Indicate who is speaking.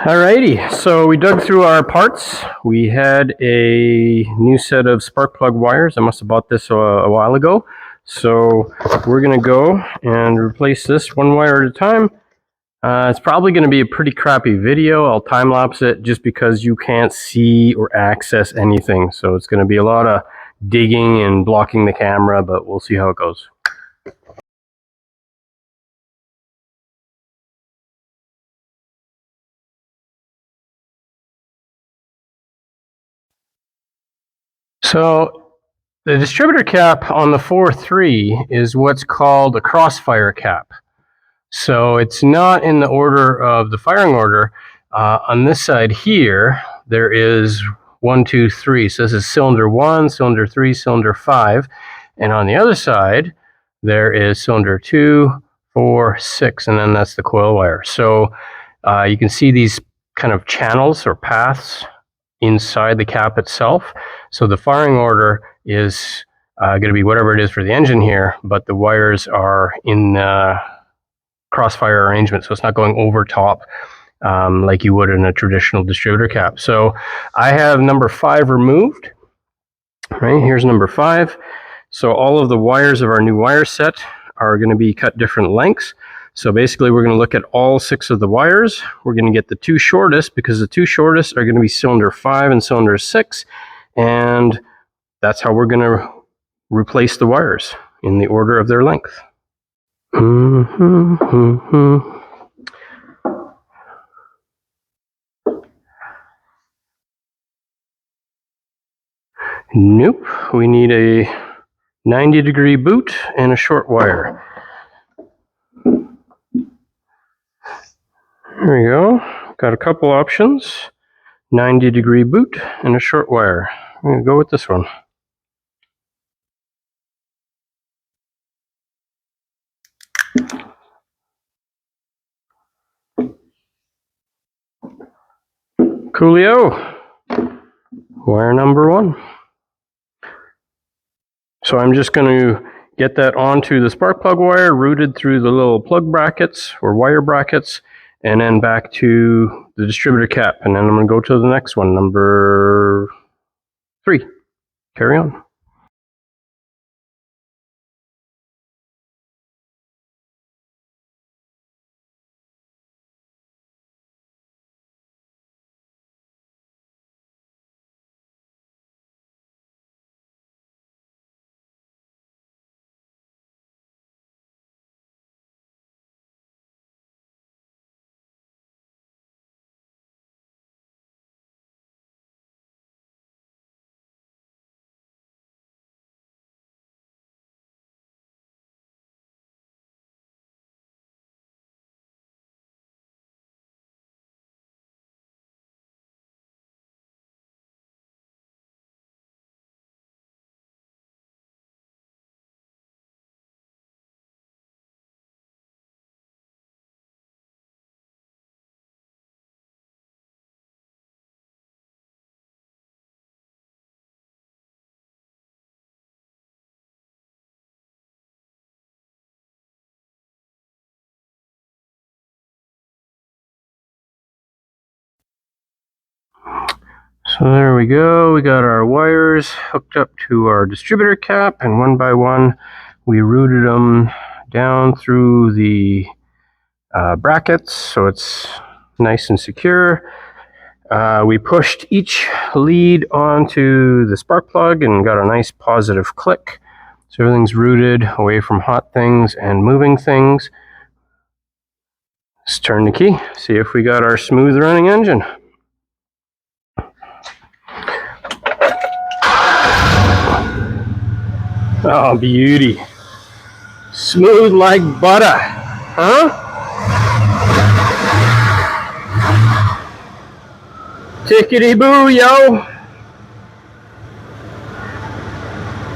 Speaker 1: Alrighty, so we dug through our parts. We had a new set of spark plug wires. I must have bought this a while ago. So we're going to go and replace this one wire at a time. It's probably going to be a pretty crappy video. I'll time lapse it just because you can't see or access anything. So it's going to be a lot of digging and blocking the camera, but we'll see how it goes. So the distributor cap on the 4.3 is what's called a crossfire cap. So it's not in the order of the firing order. On this side here, there is 1, 2, 3. So this is cylinder 1, cylinder 3, cylinder 5. And on the other side, there is cylinder 2, 4, 6, and then that's the coil wire. So you can see these kind of channels or paths inside the cap itself. So the firing order is going to be whatever it is for the engine here, but the wires are in crossfire arrangement, so it's not going over top like you would in a traditional distributor cap. So I have number 5 removed. Right, here's number 5. So all of the wires of our new wire set are going to be cut different lengths. So basically we're going to look at all 6 of the wires. We're going to get the 2 shortest because the 2 shortest are going to be cylinder 5 and cylinder 6. And that's how we're going to replace the wires in the order of their length. Nope, we need a 90-degree boot and a short wire. There we go. Got a couple options. 90-degree boot and a short wire. I'm going to go with this one. Coolio. Wire number 1. So I'm just going to get that onto the spark plug wire, routed through the little plug brackets or wire brackets, and then back to the distributor cap. And then I'm going to go to the next one, number 3. Carry on. So there we go, we got our wires hooked up to our distributor cap, and one by one we routed them down through the brackets so it's nice and secure. We pushed each lead onto the spark plug and got a nice positive click. So everything's routed away from hot things and moving things. Let's turn the key, see if we got our smooth running engine. Oh, beauty. Smooth like butter, huh? TicketyBoo, yo!